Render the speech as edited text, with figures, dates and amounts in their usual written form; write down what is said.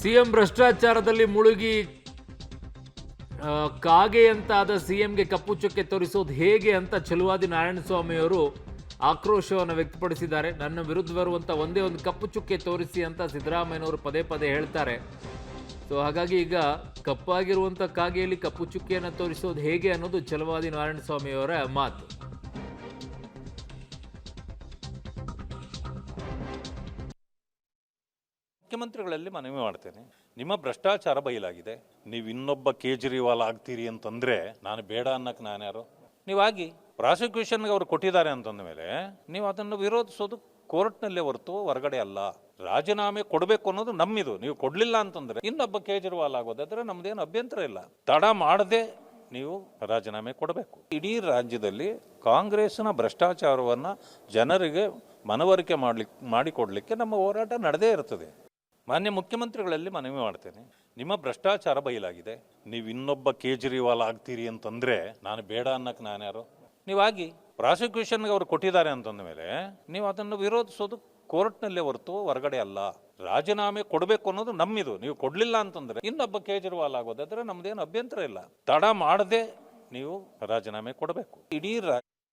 CM ಭ್ರಷ್ಟಾಚಾರದಲ್ಲಿ ಮುಳುಗಿ ಕಾಗೆಯಂತಾದ ಸಿಎಂಗೆ ಕಪ್ಪು ಚುಕ್ಕೆ ತೋರಿಸೋದು ಹೇಗೆ ಅಂತ ಛಲವಾದಿ ನಾರಾಯಣಸ್ವಾಮಿ ಅವರು ಆಕ್ರೋಶವನ್ನು ವ್ಯಕ್ತಪಡಿಸಿದ್ದಾರೆ. ನನ್ನ ವಿರುದ್ಧ ಬರುವಂಥ ಒಂದೇ ಒಂದು ಕಪ್ಪು ಚುಕ್ಕೆ ತೋರಿಸಿ ಅಂತ ಸಿದ್ದರಾಮಯ್ಯನವರು ಪದೇ ಪದೇ ಹೇಳ್ತಾರೆ. ಸೊ ಹಾಗಾಗಿ ಈಗ ಕಪ್ಪಾಗಿರುವಂಥ ಕಾಗೆಯಲ್ಲಿ ಕಪ್ಪು ಚುಕ್ಕೆಯನ್ನು ತೋರಿಸೋದು ಹೇಗೆ ಅನ್ನೋದು ಛಲವಾದಿ ನಾರಾಯಣಸ್ವಾಮಿ ಅವರ ಮಾತು. ಮುಖ್ಯಮಂತ್ರಿಗಳಲ್ಲಿ ಮನವಿ ಮಾಡ್ತೇನೆ, ನಿಮ್ಮ ಭ್ರಷ್ಟಾಚಾರ ಬಯಲಾಗಿದೆ. ನೀವು ಇನ್ನೊಬ್ಬ ಕೇಜ್ರಿವಾಲ್ ಆಗ್ತೀರಿ ಅಂತಂದ್ರೆ ನಾನು ಬೇಡ ಅನ್ನಕ್ಕೆ ನಾನ್ಯಾರು? ನೀವಾಗಿ ಪ್ರಾಸಿಕ್ಯೂಷನ್ಗೆ ಅವರು ಕೊಟ್ಟಿದ್ದಾರೆ ಅಂತಂದ ಮೇಲೆ ನೀವು ಅದನ್ನು ವಿರೋಧಿಸೋದು ಕೋರ್ಟ್ನಲ್ಲೇ ಹೊರತು ಹೊರಗಡೆ ಅಲ್ಲ. ರಾಜೀನಾಮೆ ಕೊಡಬೇಕು ಅನ್ನೋದು ನಮ್ಮಿದು. ನೀವು ಕೊಡ್ಲಿಲ್ಲ ಅಂತಂದ್ರೆ ಇನ್ನೊಬ್ಬ ಕೇಜ್ರಿವಾಲ್ ಆಗೋದಾದ್ರೆ ನಮ್ದೇನು ಅಭ್ಯಂತರ ಇಲ್ಲ. ತಡ ಮಾಡದೆ ನೀವು ರಾಜೀನಾಮೆ ಕೊಡಬೇಕು. ಇಡೀ ರಾಜ್ಯದಲ್ಲಿ ಕಾಂಗ್ರೆಸ್ನ ಭ್ರಷ್ಟಾಚಾರವನ್ನ ಜನರಿಗೆ ಮನವರಿಕೆ ಮಾಡಿಕೊಡ್ಲಿಕ್ಕೆ ನಮ್ಮ ಹೋರಾಟ ನಡೆದೇ ಇರ್ತದೆ. ಮಾನ್ಯ ಮುಖ್ಯಮಂತ್ರಿಗಳಲ್ಲಿ ಮನವಿ ಮಾಡ್ತೇನೆ, ನಿಮ್ಮ ಭ್ರಷ್ಟಾಚಾರ ಬಯಲಾಗಿದೆ. ನೀವು ಇನ್ನೊಬ್ಬ ಕೇಜ್ರಿವಾಲ್ ಆಗ್ತೀರಿ ಅಂತಂದ್ರೆ ನಾನು ಬೇಡ ಅನ್ನಕ್ಕೆ ನಾನ್ಯಾರು? ನೀವಾಗಿ ಪ್ರಾಸಿಕ್ಯೂಷನ್ಗೆ ಅವರು ಕೊಟ್ಟಿದ್ದಾರೆ ಅಂತಂದ ಮೇಲೆ ನೀವು ಅದನ್ನು ವಿರೋಧಿಸೋದು ಕೋರ್ಟ್ನಲ್ಲೇ ಹೊರತು ಹೊರಗಡೆ ಅಲ್ಲ. ರಾಜೀನಾಮೆ ಕೊಡಬೇಕು ಅನ್ನೋದು ನಮ್ಮಿದು. ನೀವು ಕೊಡ್ಲಿಲ್ಲ ಅಂತಂದ್ರೆ ಇನ್ನೊಬ್ಬ ಕೇಜ್ರಿವಾಲ್ ಆಗೋದಾದ್ರೆ ನಮ್ದೇನು ಅಭ್ಯಂತರ ಇಲ್ಲ. ತಡ ಮಾಡದೆ ನೀವು ರಾಜೀನಾಮೆ ಕೊಡಬೇಕು. ಇಡೀ